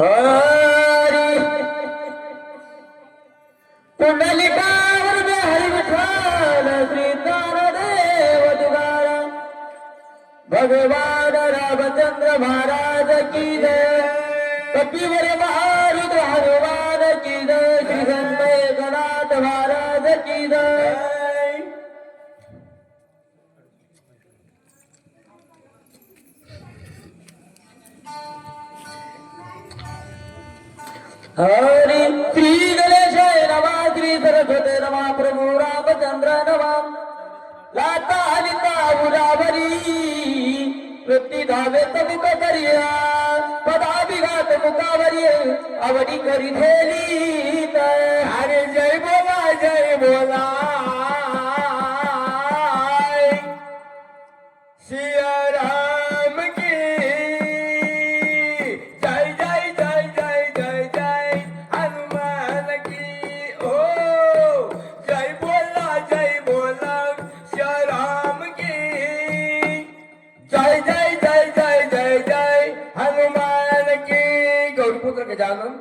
हरी कुंडलिकावर हरी विठ्ठल श्री ज्ञानदेव तुकाराम भगवान रामचंद्र महाराज की जय कपिवर महारुद्र हनुमान की जय श्री संत एकनाथ महाराज की जय हरि श्री गणेशाय नमः श्री सरस्वती नमः प्रभु रामचंद्र नमः लाता हरिता उरावरी प्रति धावे मुख करिया पदाभिघात मुखावरी आवडी करी थेली हरे जय बोला सिया राम की जय जय जय जय जय जय हनुमान की ओ जय बोला सिया राम की जय जय जय जय जय जय हनुमान की गौरीपुत्र गजानन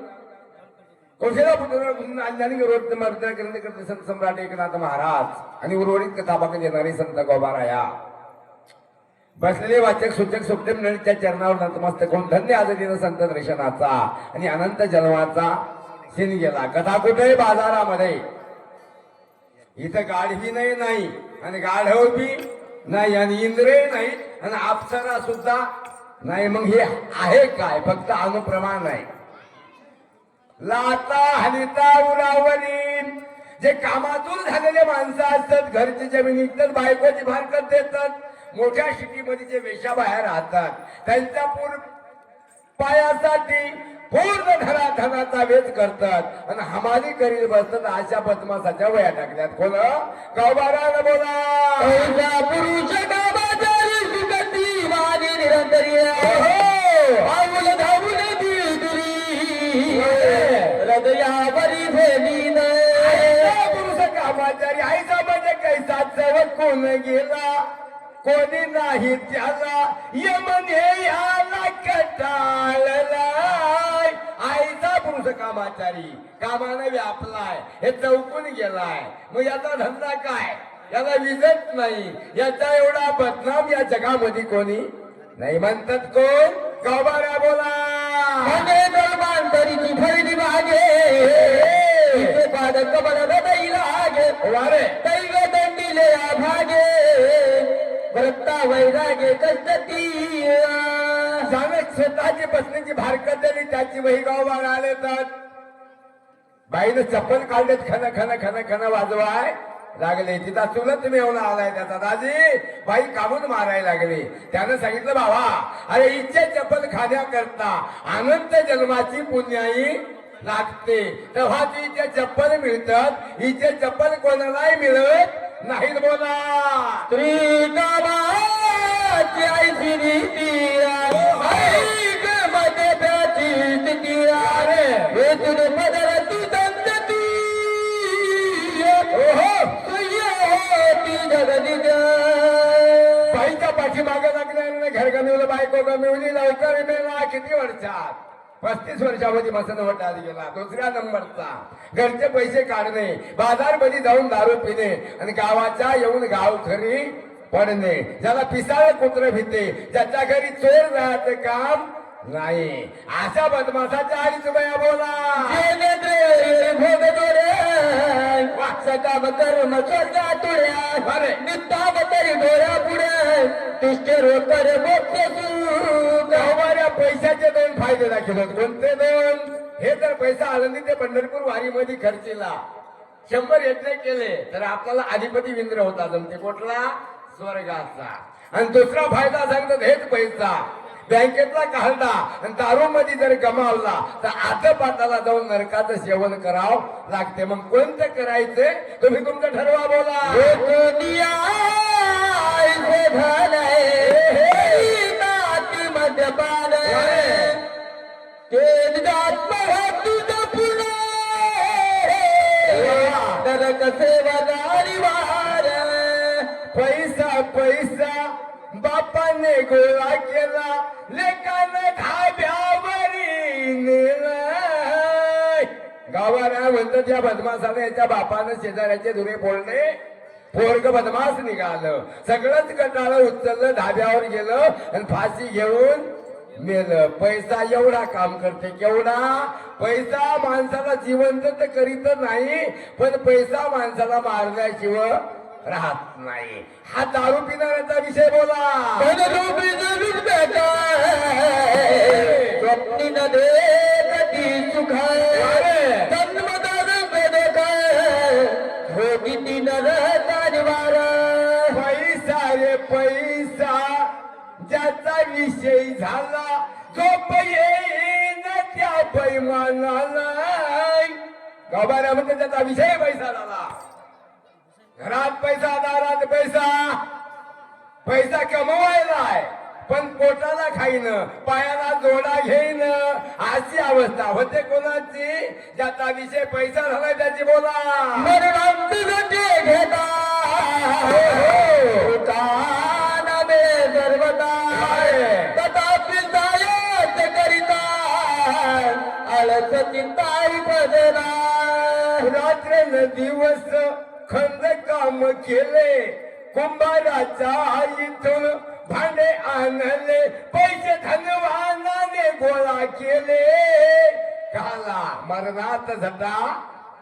कौशला पुत्र अंजनी रोड मर्द करते संत सम्राट एकनाथ महाराज आणि उर्वरित कथाभाग देणारे संत गोबाराया बसलेले वाचक सूचक सुखदेव नळीच्या चरणावर नतमस्तक होऊन धन्य आजलीनं संत दर्शनाचा आणि अनंत जन्माचा शिन गेला. कथा कुठे बाजारामध्ये इथं गाढवी नाही आणि गाढव बी नाही आणि इंद्रिय नाही आणि अप्सरा सुद्धा नाही. मग हे आहे काय? फक्त अनुप्रमाण आहे. लाता हलिता उरावली जे कामातून झालेले माणसं असतात, घरची जमीन विकतात, बायकोची फारकत देतात, मोठ्या सिटीमध्ये जे वेश्याबाहेर राहतात त्यांच्या पायासाठी पूर्ण धनाचा वेच करतात आणि हमाली करीत बसतात. अशा पद्मासाच्या वया टाकल्यात. कोण? गावबारानं बोला. पुरुष गावाचारी सुगती माझी निरंतरी आऊल धावून हृदयावरी भेली पुरुष कामाचारी आईचा म्हणजे कैसा चवत कोण गेला कोणी नाही त्याला यमने याला कटाळलाय. आईचा पुरुष कामाचारी कामाने व्यापलाय, हे चौकून गेलाय. मग याचा धंदा काय? याला विजत नाही. याचा एवढा बदनाम या जगामध्ये कोणी नाही. म्हणतात कोण? गावबारा बोला. तरीची फळी मागे पादक बडद लागे वारे दैव दंडिले भागे भक्ता वैरागे कष्टती स्वतःची बसण्याची भारकत दिली. त्याची वही गावबारा आले तर बाईनं चप्पल काढलेत. खन वाजवाय लागले. तिचा चुलत मेवणा आलाय त्याचा दाजी. बाई कामून मारायला लागली. त्यानं सांगितलं बाबा अरे इच्छे चप्पल खाण्याकरता अनंत जन्माची पुण्याई लागते. तेव्हा ती इथे चप्पल मिळतात. हिचे चप्पल कोणालाही मिळत नाहीत. बोला. त्रिकामाची आईची नीती मध्ये प्याची स्थिती रे तुझे पदर तू दंतती बाईच्या पाठीमागे लागल्याने घर गमिवलं, बायको गमिवली. लवकर मेला. किती वर्षात? 35 वर्षामध्ये मसनवट आधी गेला. दुसऱ्या नंबरचा घरचे पैसे काढणे, बाजारमध्ये जाऊन दारू पिणे आणि गावाच्या येऊन गाव खरी पडणे. ज्याला पिसाळ कुत्र भीते, ज्याच्या घरी चोर जायचं काम नाही. अशा बदमाशाच्या आईच बया बोला. सकाम कर्म स्वर्गा तुळ्या नित्ताब तरी डोळ्या पुढे तिष्ठे रोकर मोक्ष पैशाचे 2 फायदे दाखवले. कोणते 2? हे तर पैसा आनंदी ते पंढरपूर वारीमध्ये खर्चीला 100 यज्ञ केले तर आपल्याला अधिपती विंद्र होता जमते. कुठला? स्वर्गाचा. आणि दुसरा फायदा सांगतात हेच पैसा बँकेतला काढला आणि दारू मध्ये जर गमावला तर आता पाताला जाऊन नरकाचं सेवन करावं लागते. मग कोणतं करायचंय तुम्ही तुमचं ठरवा. बोला. मद्यपान सेवादारी वार पैसा बापाने गोळा केला लेकानं धाब्यावरी नेला. गावाला म्हणतात या बदमासाने याच्या बापानं शेजाऱ्याचे धुरे फोडले. पोरग बदमास निघालं, सगळंच कटाळं उचललं, धाब्यावर गेलं आणि फाशी घेऊन मेलं. पैसा एवढा काम करते, केवढा पैसा माणसाला जिवंत तर करीत नाही, पण पैसा माणसाला मारल्याशिवाय राहत नाही. हा दारू पिणाऱ्याचा विषय बोला. पैसा रे पैसा ज्याचा विषय झाला, झोप येईन त्या पैमानाला. गाभाऱ्यामध्ये त्याचा विषय पैसा झाला. घरात पैसा, दारात पैसा, पैसा कमवायलाय पण पोटाला खाईन, पायाला जोडा घेईन, अशी अवस्था होते कोणाची. ज्याचा विषय पैसा झालाय त्याची बोला. घेता सर्वता करिता आळस चिंताई बदला. रात्र दिवस खंड काम केले, कुंभाराच्या इथून भांडे आणले, पैसे धनवानाने गोळा केले. काला मरणात झटा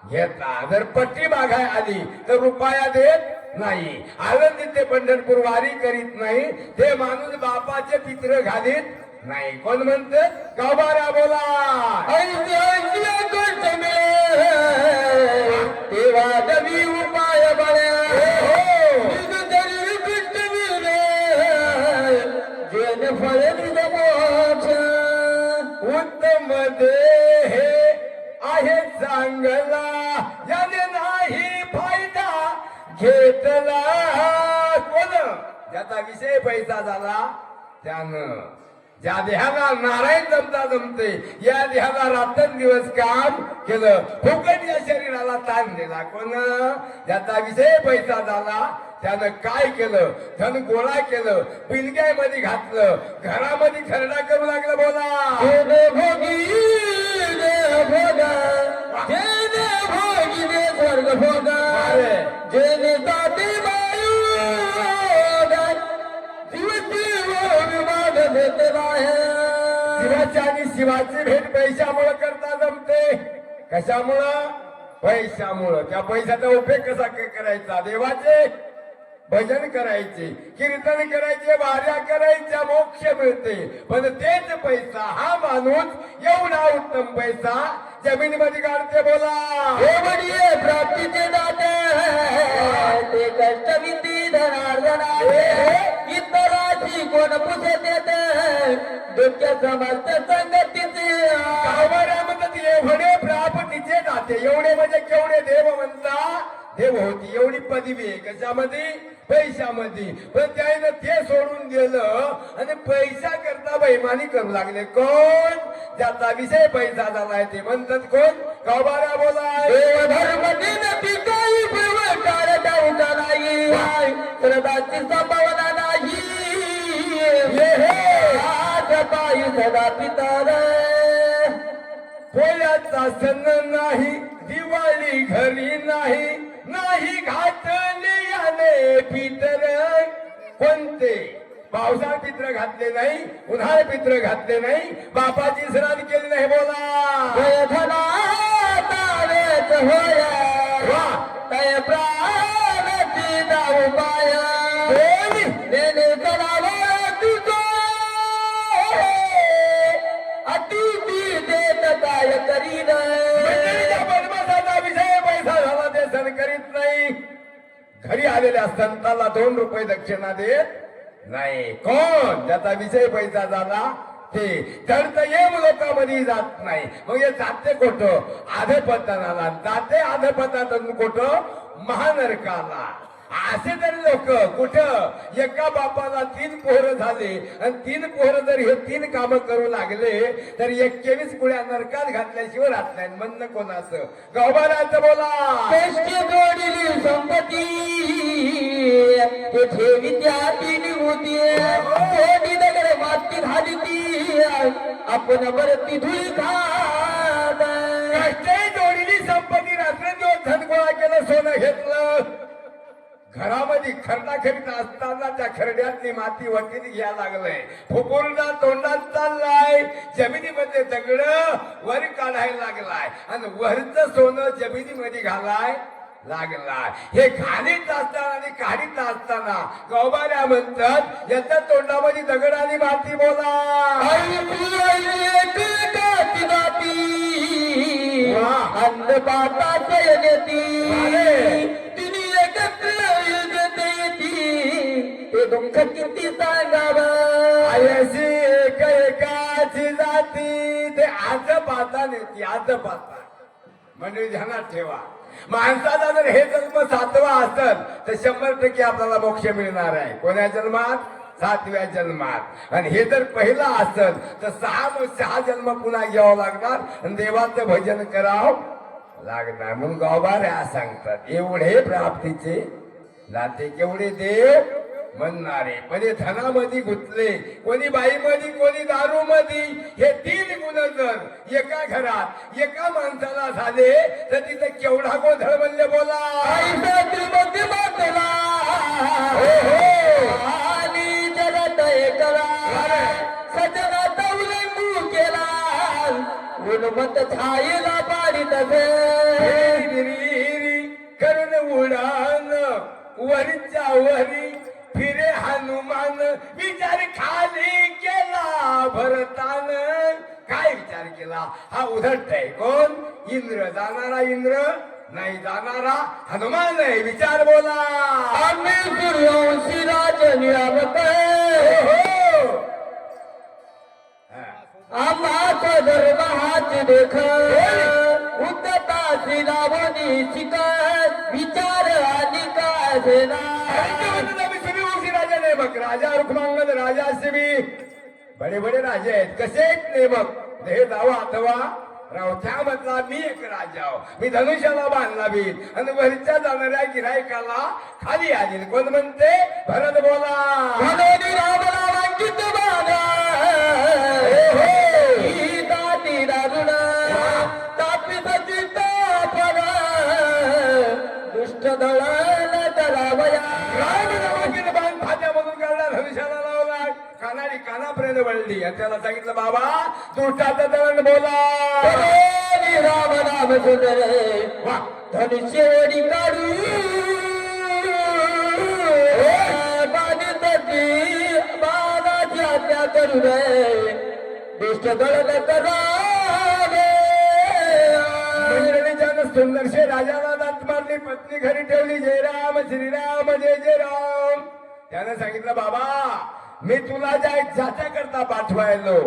घेतला. जर पट्टी मागाय आली तर रुपया देत नाही. आनंदी ते पंढरपूर वारी करीत नाही, ते माणूस बापाचे पित्र घालीत नाही. कोण म्हणत? गाभारा बोला. तेव्हा दवी उपाय बळ्या जेन फळ उत्तम देह आहे चांगला, याने नाही फायदा घेतला. कोण? ज्याचा विषय पैसा झाला त्यानं. ज्या देहाला नारायण जमता जमते, या देहाला रात्रंदिवस काम केलं, फुकट या शरीराला ताण दिला. कोण? ज्याचा विषय पैसा झाला त्यानं काय केलं? धन गोळा केलं, पिलग्यामध्ये घातलं, घरामध्ये खरडा करू लागलं. बोला. भोगी भोगा भोगी दे स्वर्ग भोगा जेने जाते वायू शिवाची आणि शिवाची भेट पैशामुळे करता जमते. कशामुळं? पैशामुळं. त्या पैशाचा उपयोग कसा करायचा? देवाचे भजन करायचे, कीर्तन करायचे, वाऱ्या करायच्या, मोक्ष मिळते. पण तेच पैसा, हा माणूस एवढा उत्तम पैसा जमिनीमध्ये काढते. बोला. प्राप्तीचे दाते ते कष्टविधी धनार्दना इतराची कोण पुसत येते डोक्या समस्त संगतीचे. गावाऱ्यामध्ये एवढे प्राप्तीचे दाते, एवढे म्हणजे केवढे देव म्हणता. देव होती एवढी पदवी आहे कशामध्ये? पैशामध्ये. पण त्याने ते सोडून दिलं आणि पैसा करता बैमानी करू लागले. कोण? ज्याचा विषय पैसा झालाय ते म्हणतात कोण? गाभारा बोला. श्रद्धाची संभावना नाही, पायी सदा पितार. पोळ्याचा सण नाही, दिवाळी घरी नाही, नाही घातले याने पितर. कोणते? पावसाळ पित्र घातले नाही, उन्हाळे पित्र घातले नाही, बापाची श्राद्ध केली नाही. बोला. तय प्राणाची दाऊ पाया नेने चलावा तुझो अतिथी देत काय करीन. बदमासाचा विषय पैसा झाला ते सण करीत नाही. घरी आलेल्या संताला 2 रुपये दक्षिणा देत नाही. कोण? ज्याचा विषय पैसा झाला ते. तर येम लोकांमध्ये जात नाही. मग हे जाते कुठं? अधपतनाला जाते. अधपतनातून कुठं? महानरकाला. असे जरी लोक कुठं एका बापाला 3 पोरं झाले आणि 3 पोरं जर हे 3 कामं करू लागले तर 21 कुळ्या नरकात घातल्याशिवाय राहत नाही. म्हणणं कोणाचं? गावबाराचं बोला. जोडली संपत्ती विद्यार्थी होती दगड माती झाली ती आपण बरती धुळी खात. जोडली घरामध्ये खरडा करीत असताना त्या खरड्यातली माती वटीत घ्यायला लागलंय. फुफुरडा तोंडात चाललाय. जमिनीमध्ये दगड वर काढायला लागलाय आणि वरचं सोनं जमिनीमध्ये घालाय लागलाय. हे घालीत असताना आणि काढीत असताना गौबाऱ्या म्हणतात याच्या तोंडामध्ये दगड आणि माती बोला. दुःख किती सांगावं. आयशी एक एकाची जाती ते आज पाहता नेती आज पाहता. म्हणजे ध्यानात ठेवा, माणसाचा जर हे जन्म 7वा असेल तर 100% आपल्याला मोक्ष मिळणार आहे. कोण्या जन्मात? 7व्या जन्मात. आणि हे जर पहिला असेल तर 6 जन्म पुन्हा घ्यावं लागणार आणि देवाचं भजन करावं लागणार. म्हणून गौबाऱ्या सांगतात एवढे प्राप्तीचे नाते केवढे देव म्हणणारे. म्हणजे धनामध्ये गुंतले, कोणी बाईमध्ये कोणी दारू मध्ये. हे 3 गुण जर एका घरात एका माणसाला झाले तर तिथे केवढा गोंधळ म्हणले बोला. आणि जगत एकला सजनात उलंघू केला गुणमत छायेला पाडीत करून उडान वरच्या वरी फिरे हनुमान. विचार खाली केला भरतान. काय विचार केला? हा उद्धट आहे. कोण? इंद्र. जाणारा इंद्र नाही, जाणारा हनुमान आहे. विचार बोला. आम्ही सूर्यवंशी राज निरामत आम्हाचा धर्म हाच देख उद्धता श्रीरावणी शिक विचार आणि काय सेना. राजा नेमक राजा रुक्मांगद राजा से भी बडे बडे राजे आहेत. कसे आहेत नेमक? हे जावा अथवा रावत्या मधला मी एक राजा. मी धनुष्याला बांधला बीन आणि वरच्या जाणाऱ्या गिरायकाला खाली आली. कोण म्हणते? भरत बोला. रामरावांकित बाणा दाती राजुणा तापित चित्त फला दुष्ट दळण करावया. रामरावांकित बाण फाट्यामधून काढला, धनुष्याला लावला, कानाडी कानापर्यंत वळली आणि त्याला सांगितलं बाबा दुष्टाचं दळण बोला. राम राम सुंदर धनुष्यवडी काढू बाणाची आज्ञा करू नये दुष्ट दळण करावे. मंडळीच्या सुंदरशे राजाला दात मारली, पत्नी घरी ठेवली. जय राम श्रीराम जय जय राम. त्याने सांगितलं बाबा मी तुला ज्याच्या करता पाठवायलो.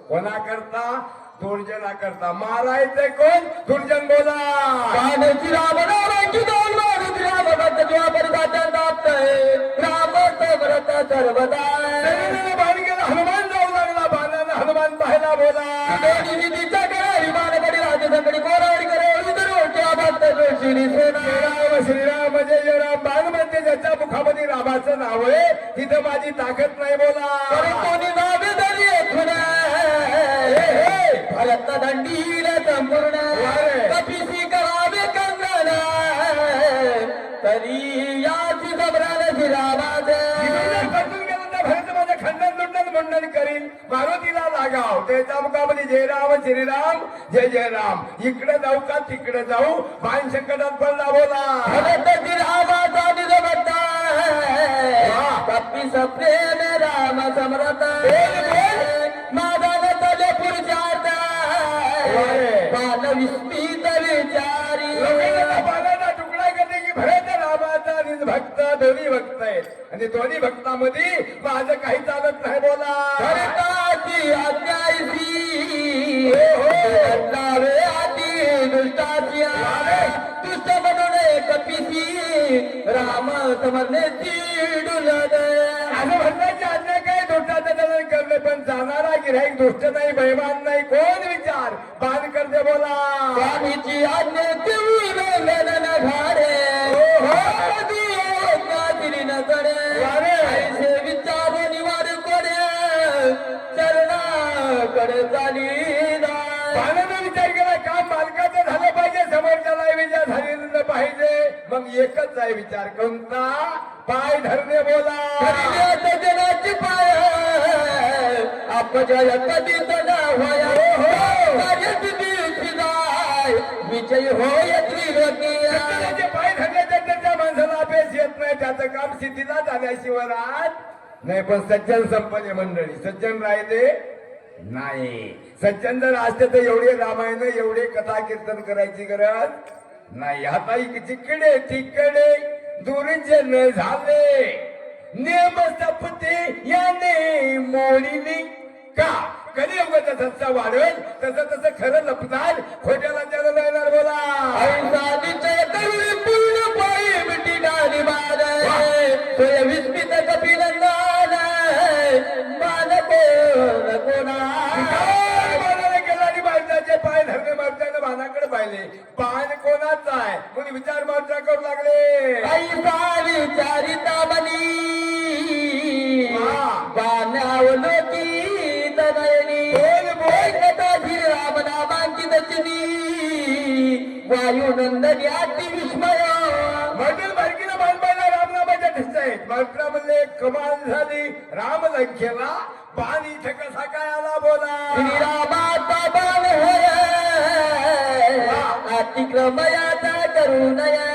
कोणा करता? दुर्जना करता. मारायचंय कोण? दुर्जन बोला. राम रामांची दोन मारुती राम भक्त किंवा परिभाषा प्राप्त आहे. राम समर्थ सर्वदा. बाण गेला, हनुमान जाऊ लागला. बाणानं हनुमान पाहायला बोला. निधीच्या करा विमान पडी राजसंकडी कोरावडी करे उदरोट्या भक्त जोशीनी सेना. राम श्रीराम जय जय राम. बाण म्हणते ज्याच्या मुखामध्ये रामाचं नाव आहे तिथं माझी ताकद नाही बोला. कोणी नावे धरी येथून भरत दंडील संपूर्ण कपिसी करावे कंगन तरी याची जबरान शिराबाज. भरत माझ्या खंडन लुंडन मंडन करीन. मारुतीला लागाव. त्याच्या मुखामध्ये जय राम श्रीराम जय जय राम. इकडे जाऊ का तिकडे जाऊ? बाण संकटात पडला बोला. भरत शिराबाचा निजबद्धा कपी सप्रेम राम समरथ माझा तले पुरुषार्थ बाल विस्मित विचारी. बाणाचा तुकडा करते की भरत रामाचा निज भक्त दोन्ही भक्त आहेत आणि दोन्ही भक्तामध्ये माझं काही चालत नाही बोला. भरताची आज्ञायसी लावे आधी दुष्टाची दुष्ट म्हणून कपिसी राम समरणे चिडुलद. असं म्हणण्याची आज्ञा काय? दुष्टाचं दलन करणे. पण जाणारा गिऱ्हाईक दुष्ट नाही, बैमान नाही. कोण? विचार. बाण करते बोला. स्वामीची आज्ञा तुम्ही वेलन घाडे ऐसे विचार निवार कोडे चरणाकडे चाली. बाणानं विचार केला काम मालकाचं झालं पाहिजे, समोरच्याला विचार झालेलं पाहिजे मग एकच आहे विचार कोणता पाय धरणे बोला धरण्यात जनाची पाय अपजय कधीच न होय कार्यसिद्धीची जाय विजय होय त्रिलोकीय सज्जनाचे पाय धरण्याच्या त्या माणसाला अभ्यास येत नाही त्याचं काम सिद्धीला झाल्याशिवाय राहत नाही पण सज्जन संपले मंडळी सज्जन राहिले नाही सज्जन जर असते तर एवढे रामायण एवढे कथा कीर्तन करायची गरज नाही आता जिकडे तिकडे दुर्जन झाले नेम सपते याने मोडीली का कधी अवघड सत्ता वाढेल तसं तसं खरं लपणार खोट्याला त्याला जाणार बोला ऐसा विजय करुणी पूर्ण पायी मिठी डाली मारे सोय विस्मित कपिलंदान मान कोण कोणा बाणाला गेला आणि बायचाचे पाय धरणे मारताना बाणाकडे पाहिले बाण कोणाचा आहे कोणी विचार मार्चा करू लागले ऐसा विचारिता मनी बाणावलोकी राम नामांकित वायुनंदनी अति विस्मय म्हटलं बारकीला बाण पाहिला रामनामाच्या ठिस्सा आहेत बारकीला म्हणले कमाल झाली राम लंकेला बाण इथे कसा काय आला बोला श्रीरामाचा बाण होय अतिक्रमयाचा करू नये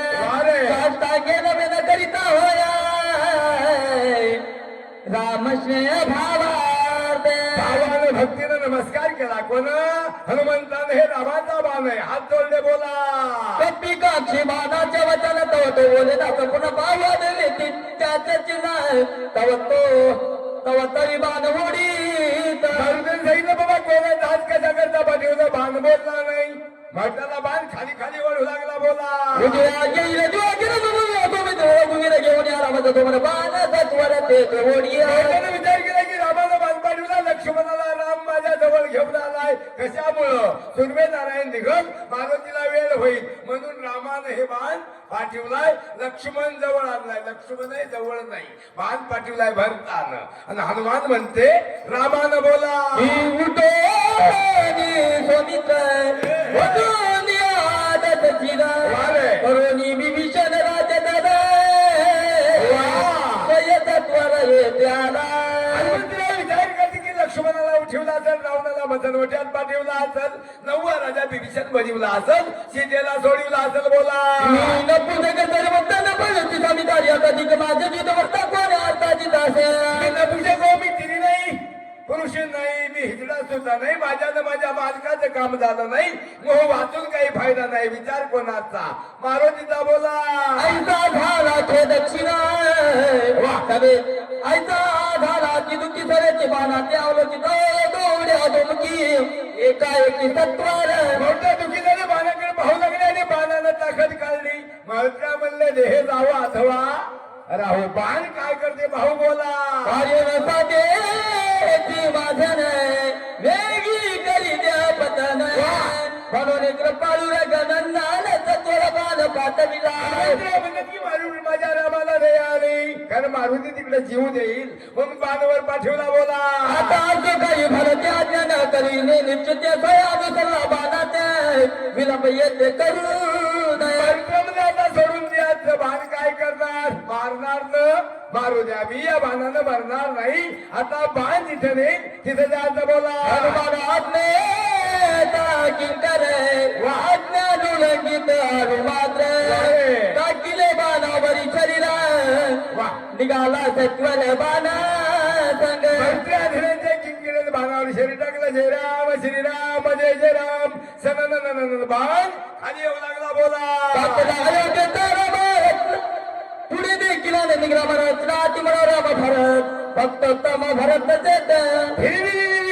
साष्टांगे नवेन करिता होय रामस्नेह भावानं भक्तीनं नमस्कार केला कोण हनुमंतानं हे रामाचा बाण आहे हात जोडले बोला कपिकाक्षी बाणाच्या वचन तव तो बोले ना पुन्हा पावा दिले त्याचे चिन्ह तव तरी बाण उडीत सांगितलं बाबा कोणा आज कशा करता पाठीवर बाण बोलला नाही म्हटल्याला बाण खाली खाली वळू लागला बोला घेऊन या रामाचा तुम्हाला बाणाचा स्वर ते विचार केला की रामानं बाण पाठवला लक्ष्मणाला राम माझ्या जवळ घेऊन आलाय कशामुळं सुर्वे नारायण निघत मारुतीला वेळ होईल म्हणून रामानं हे बाण पाठवलाय लक्ष्मण जवळ आणलाय लक्ष्मण जवळ नाही बाण पाठवलाय भरतानं आणि हनुमान म्हणते रामानं बोला करोनी विभीषण राजा दादा विचार करते की लक्ष्मणाला उठवला असेल रावणाला मथनवट्यात पाठवला असेल नववा राजा विभीषण बनवला असेल सीतेला सोडवला असेल बोला मी तिरी नाही पुरुष नाही मी हिजडा सुद्धा नाही माझ्यानं माझ्या मालकाचं काम झालं नाही मोह वाचून काही फायदा नाही विचार कोणाचा मारुतीचा बोला ऐसा झाला तो दक्षिणा ऐसा झाला की दुःखी सरेची बाणा ते आवलं की दौड्या दुमकी एकाएकी सत्वार मोठ्या दुःखी झाले बाणाकडे पाहू लागले आणि बाणानं ताकद काढली मारुतीला म्हणले देह जावा अथवा राहू बाण काय करते भाऊ बोला माझन वेगळी करी द्या पतन म्हणून कृपाळू गणनान सत्वर बाण पाठविला मारुती माझ्या रामाला दे आली कारण मारुती तिकडे जीव देईल मग बाणवर पाठवला बोला आता असं काही भरते आज्ञान करी निश्चित सोयानुसरला बाणाचे विलंब येते करू नये आता सोडून द्यायचं बाण काय करणार मारणार न मारू द्या मी या बाणानं मारणार नाही आता बाण जिथे नाही तिथे जायचं बोला हनुमान आज्ञे किंकर आज्ञानुलंघित हनुमात्र टाकिले बाणावरी शरीर निघाला सत्वर बाणा संग किंकिरे बाणावर शरीर टाकलं श्रीराम जय राम सनन बाण खाली येऊ लागला बोला पुढे देखील निघला राम भरत फक्त तम भरत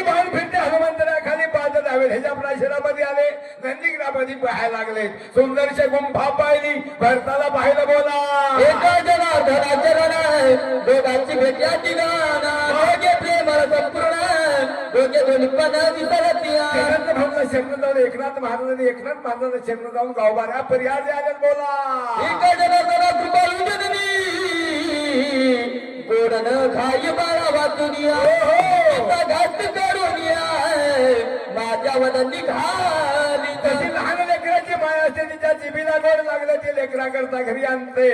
बाण फिरते हनुमंतरा खाली पाहत जावे ह्याच्या प्राशरामध्ये आले नंदीग्रामध्ये पाहायला लागले सुंदरशी गुंफा पाहिली भरताला पाहायला बोला एका जनार्दनाचरण दोघांची भेट या ठिकाणा दोघे प्रेम संपूर्ण दोघे दोन्ही पण विसरत शरण जाऊन एकनाथ महाराजांनी शरण जाऊन गावबाऱ्या पर्याय आल्यात बोला एका जनार्दना कृपाळू जननी गोड न खाई बाळा वाचुनिया घाट करून या माझ्या वदनी घाली तशी लहान लेकराची माया असते तिच्या जिबीला गोड लागलं ते लेकरा करता घरी आणते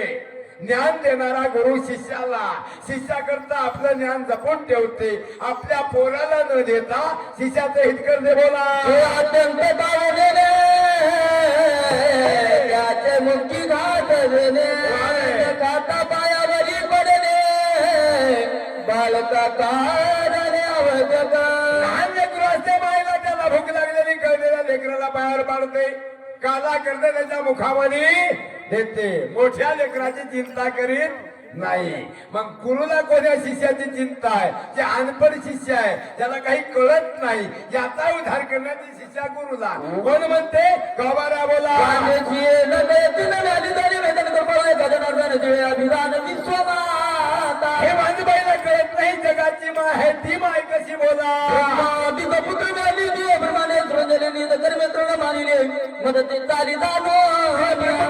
ज्ञान देणारा गुरु शिष्याला शिष्याकरता आपलं ज्ञान जपून ठेवते आपल्या पोराला न देता शिष्याचं हित करते बोला हे अत्यंत पावलेले त्याचे मुखी घात देणे खाता पायावरी पडले बालका कारणे अवघड लहान लेकरू असते मायला त्याला भूक लागलेली कळलेल्या लेकराला पायावर पाडते काला करते त्याच्या मुखामध्ये देते मोठ्या लेकराची चिंता करीत नाही मग गुरुला कोण्या शिष्याची चिंता आहे जे अनपढ शिष्य आहे ज्याला काही कळत नाही याचा उद्धार करण्याची शिष्या गुरुला कोण म्हणते गवारा बोला हे वाजबाईला कळत नाही जगाची माय आहे ती माय कशी बोला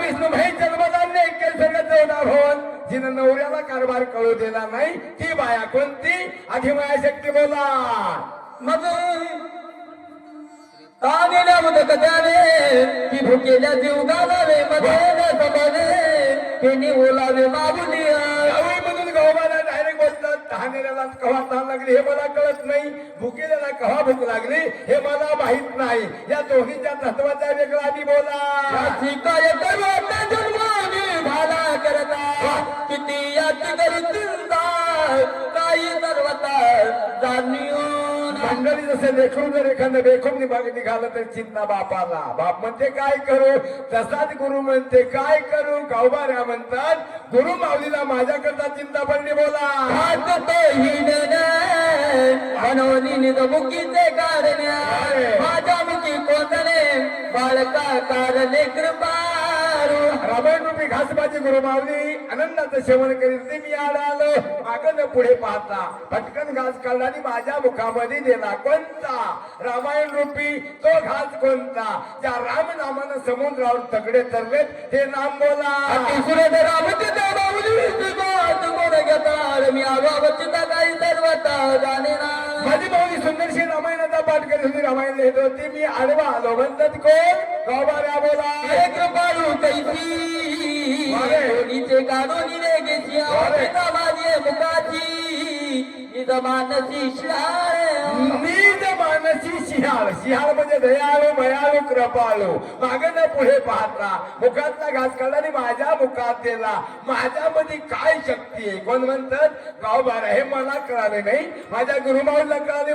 विष्णू भाई जन्मदान जिनं नवऱ्याला कारभार कळू दिला नाही ती बाया कोणती अधिमाया शक्ती बोला मग तानेल्या उदकत्याने ती भुकेल्या जीव घालावे मध्ये समजले तिने ओलावे मागुली यावेळी म्हणून गव्हाला डायरेक्ट बोलतात तहानेल्याला कव्हा तहान लागली हे मला कळत नाही भुकेल्याला कव्हा भूक लागली हे मला माहित नाही या दोन्हीच्या तत्वाचा वेगळा आधी बोला शिकाय करता जन्माने भाला करता किती याची करू चिंता काही सर्वता जाणीव मंडळी जसे लेखून जर एखादं बेखून निघालं तर चिंता बापाला बाप म्हणते काय करू तसाच गुरु म्हणते काय करू गावबाऱ्या म्हणतात गुरु माऊलीला माझ्याकरता चिंता पडली बोला मनोनी निजमुखीचे कारण्या माझ्या मुखी कोणतने बाळका कारणे कृपारू रामायण रूपी घासबाजी गुरु माऊली आनंदाचं सेवन करीत ते मी आड आलो मागं पुढे पाहता पटकन घास काढला आणि माझ्या मुखामध्ये दिला कोणता रामायण रूपी तो घास कोणता त्या राम नामानं समुद्रावर तगडे तरले ते नाम बोला मी आवाचिता काही सर्वता जाणे ना माझी माऊली सुंदरशी रामायणाचा पाठ करत होती रामायण लिहित होती मी आडवा आलो म्हणतात कोण गावबाऱ्या बोला एक पाडू कैसी कोणीचे काढून गेची आवडता माझी मुखाची निज मानसी नीज मानसी शिहाळ शिहाळ म्हणजे दयाळू भयाळू कृपाळू मागं पुढे पाहता मुखातला घास काढला आणि माझ्या मुखात दिला माझ्यामध्ये काय शक्ती आहे कोण म्हणतात गावबारा हे मला कळाले नाही माझ्या गुरुमाऊला कळाले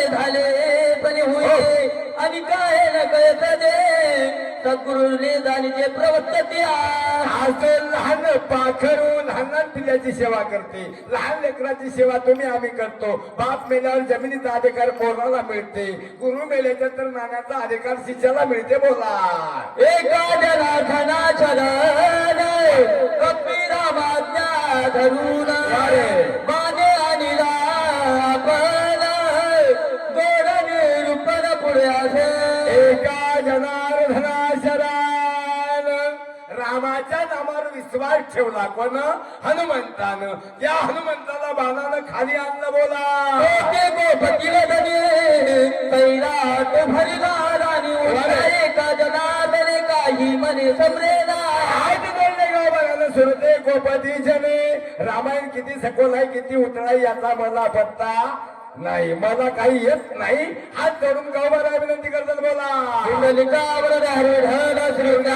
झाले पण होईल आणि काय न कळत दे सद्गुरुने जाणीचे प्रवृत्ती असं लहान पाखरू लहान पिल्याची सेवा करते लहान लेकराची सेवा तुम्ही आम्ही करतो बाप मेल्यावर जमिनीचा अधिकार पोराला मिळते गुरु मेल्याच्या तर नाण्याचा अधिकार शिष्याला मिळते बोला एका जनार्दना शरण कपिरा माज्ञा धरून माने आणि आपण गोडने रूपन पुढे असे एका जनार्दना शरण रामाच्या नामावर विश्वास ठेवला कोण हनुमंतानं त्या हनुमंताला बाणानं खाली आणलं बोला एका जनार्दने काही मने समरेना आज बोलले गावाला सुरते गोपती जने रामायण किती सखोल आहे किती उतरा याचा मला पत्ता नाही मला काही येत नाही हात जोडून गावाला विनंती करतात बोला श्रीका